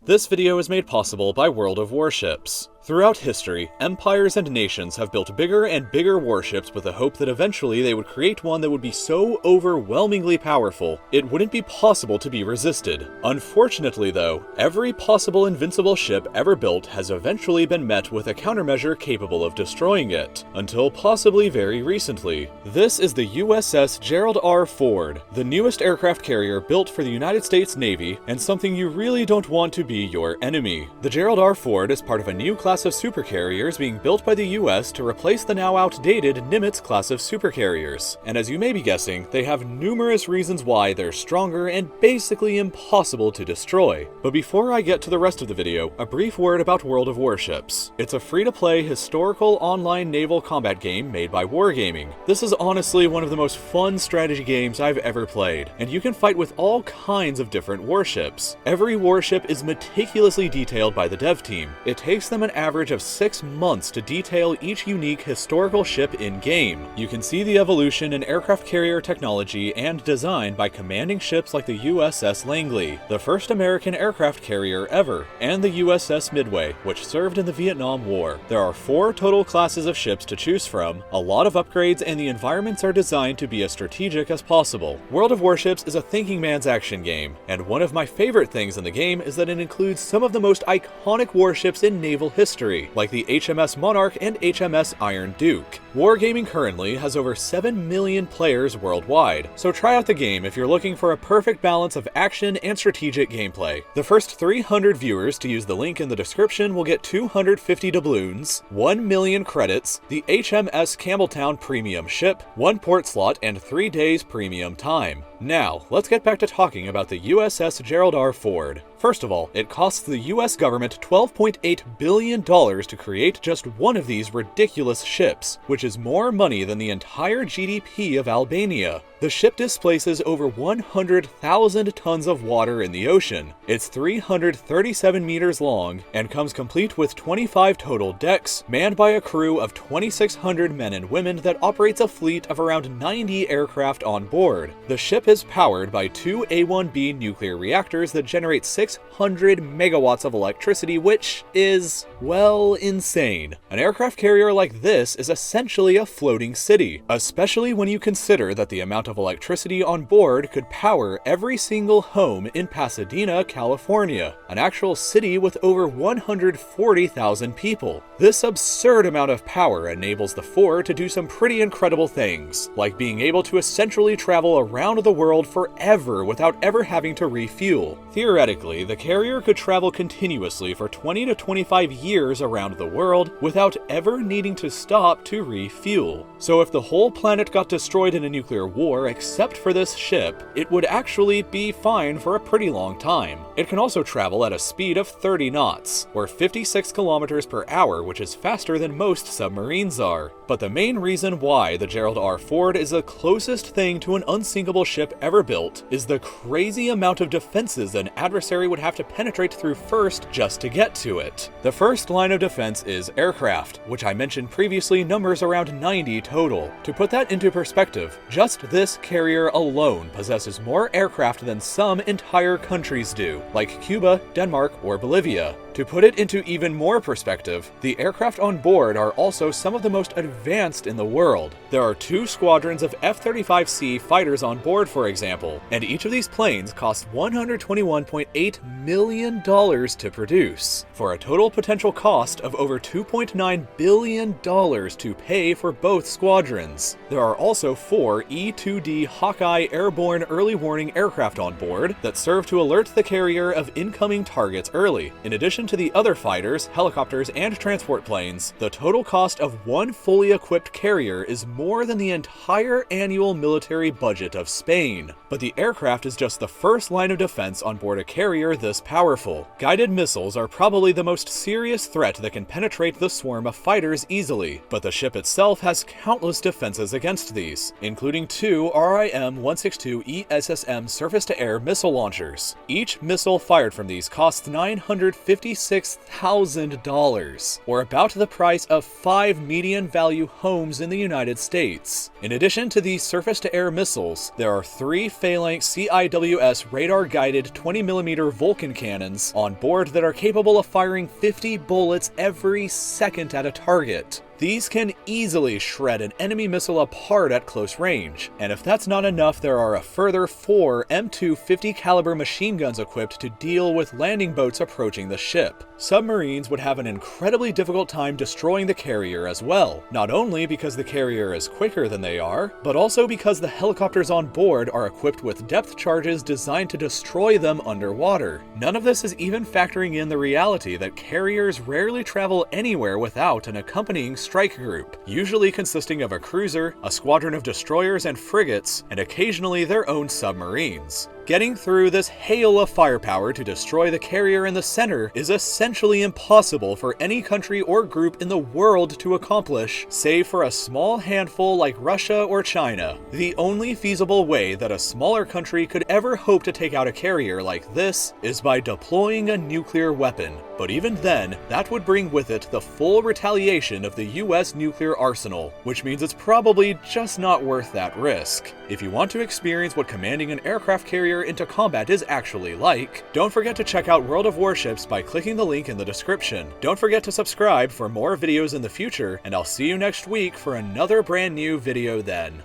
This video is made possible by World of Warships. Throughout history, empires and nations have built bigger and bigger warships with the hope that eventually they would create one that would be so overwhelmingly powerful, it wouldn't be possible to be resisted. Unfortunately though, every possible invincible ship ever built has eventually been met with a countermeasure capable of destroying it, until possibly very recently. This is the USS Gerald R. Ford, the newest aircraft carrier built for the United States Navy, and something you really don't want to be your enemy. The Gerald R. Ford is part of a new class of supercarriers being built by the US to replace the now outdated Nimitz class of supercarriers. And as you may be guessing, they have numerous reasons why they're stronger and basically impossible to destroy. But before I get to the rest of the video, a brief word about World of Warships. It's a free-to-play historical online naval combat game made by Wargaming. This is honestly one of the most fun strategy games I've ever played, and you can fight with all kinds of different warships. Every warship is meticulously detailed by the dev team. It takes them an average of 6 months to detail each unique historical ship in-game. You can see the evolution in aircraft carrier technology and design by commanding ships like the USS Langley, the first American aircraft carrier ever, and the USS Midway, which served in the Vietnam War. There are 4 total classes of ships to choose from, a lot of upgrades, and the environments are designed to be as strategic as possible. World of Warships is a thinking man's action game, and one of my favorite things in the game is that it includes some of the most iconic warships in naval history, like the HMS Monarch and HMS Iron Duke. Wargaming currently has over 7 million players worldwide, so try out the game if you're looking for a perfect balance of action and strategic gameplay. The first 300 viewers to use the link in the description will get 250 doubloons, 1 million credits, the HMS Campbelltown premium ship, 1 port slot, and 3 days premium time. Now, let's get back to talking about the USS Gerald R. Ford. First of all, it costs the US government $12.8 billion to create just one of these ridiculous ships, which is more money than the entire GDP of Albania. The ship displaces over 100,000 tons of water in the ocean. It's 337 meters long and comes complete with 25 total decks, manned by a crew of 2,600 men and women that operates a fleet of around 90 aircraft on board. The ship is powered by 2 A1B nuclear reactors that generate 600 megawatts of electricity, which is, well, insane. An aircraft carrier like this is essentially a floating city, especially when you consider that the amount of electricity on board could power every single home in Pasadena, California, an actual city with over 140,000 people. This absurd amount of power enables the Ford to do some pretty incredible things, like being able to essentially travel around the world forever without ever having to refuel. Theoretically, the carrier could travel continuously for 20 to 25 years around the world without ever needing to stop to refuel. So if the whole planet got destroyed in a nuclear war except for this ship, it would actually be fine for a pretty long time. It can also travel at a speed of 30 knots, or 56 kilometers per hour, which is faster than most submarines are. But the main reason why the Gerald R. Ford is the closest thing to an unsinkable ship ever built is the crazy amount of defenses an adversary would have to penetrate through first just to get to it. The first line of defense is aircraft, which I mentioned previously numbers around 90 total. To put that into perspective, just this carrier alone possesses more aircraft than some entire countries do, like Cuba, Denmark, or Bolivia. To put it into even more perspective, the aircraft on board are also some of the most advanced in the world. There are 2 squadrons of F-35C fighters on board, for example, and each of these planes costs $121.8 million to produce, for a total potential cost of over $2.9 billion to pay for both squadrons. There are also 4 E-2D Hawkeye airborne early warning aircraft on board that serve to alert the carrier of incoming targets early. In addition to the other fighters, helicopters, and transport planes, the total cost of one fully equipped carrier is more than the entire annual military budget of Spain. But the aircraft is just the first line of defense on board a carrier this powerful. Guided missiles are probably the most serious threat that can penetrate the swarm of fighters easily, but the ship itself has countless defenses against these, including 2 RIM-162 ESSM surface-to-air missile launchers. Each missile fired from these costs $950 $56,000, or about the price of 5 median value homes in the United States. In addition to these surface-to-air missiles, there are 3 Phalanx CIWS radar-guided 20mm Vulcan cannons on board that are capable of firing 50 bullets every second at a target. These can easily shred an enemy missile apart at close range, and if that's not enough, there are a further 4 M2 50 caliber machine guns equipped to deal with landing boats approaching the ship. Submarines would have an incredibly difficult time destroying the carrier as well, not only because the carrier is quicker than they are, but also because the helicopters on board are equipped with depth charges designed to destroy them underwater. None of this is even factoring in the reality that carriers rarely travel anywhere without an accompanying strike group, usually consisting of a cruiser, a squadron of destroyers and frigates, and occasionally their own submarines. Getting through this hail of firepower to destroy the carrier in the center is essentially impossible for any country or group in the world to accomplish, save for a small handful like Russia or China. The only feasible way that a smaller country could ever hope to take out a carrier like this is by deploying a nuclear weapon, but even then, that would bring with it the full retaliation of the US nuclear arsenal, which means it's probably just not worth that risk. If you want to experience what commanding an aircraft carrier into combat is actually like, don't forget to check out World of Warships by clicking the link in the description. Don't forget to subscribe for more videos in the future, and I'll see you next week for another brand new video then.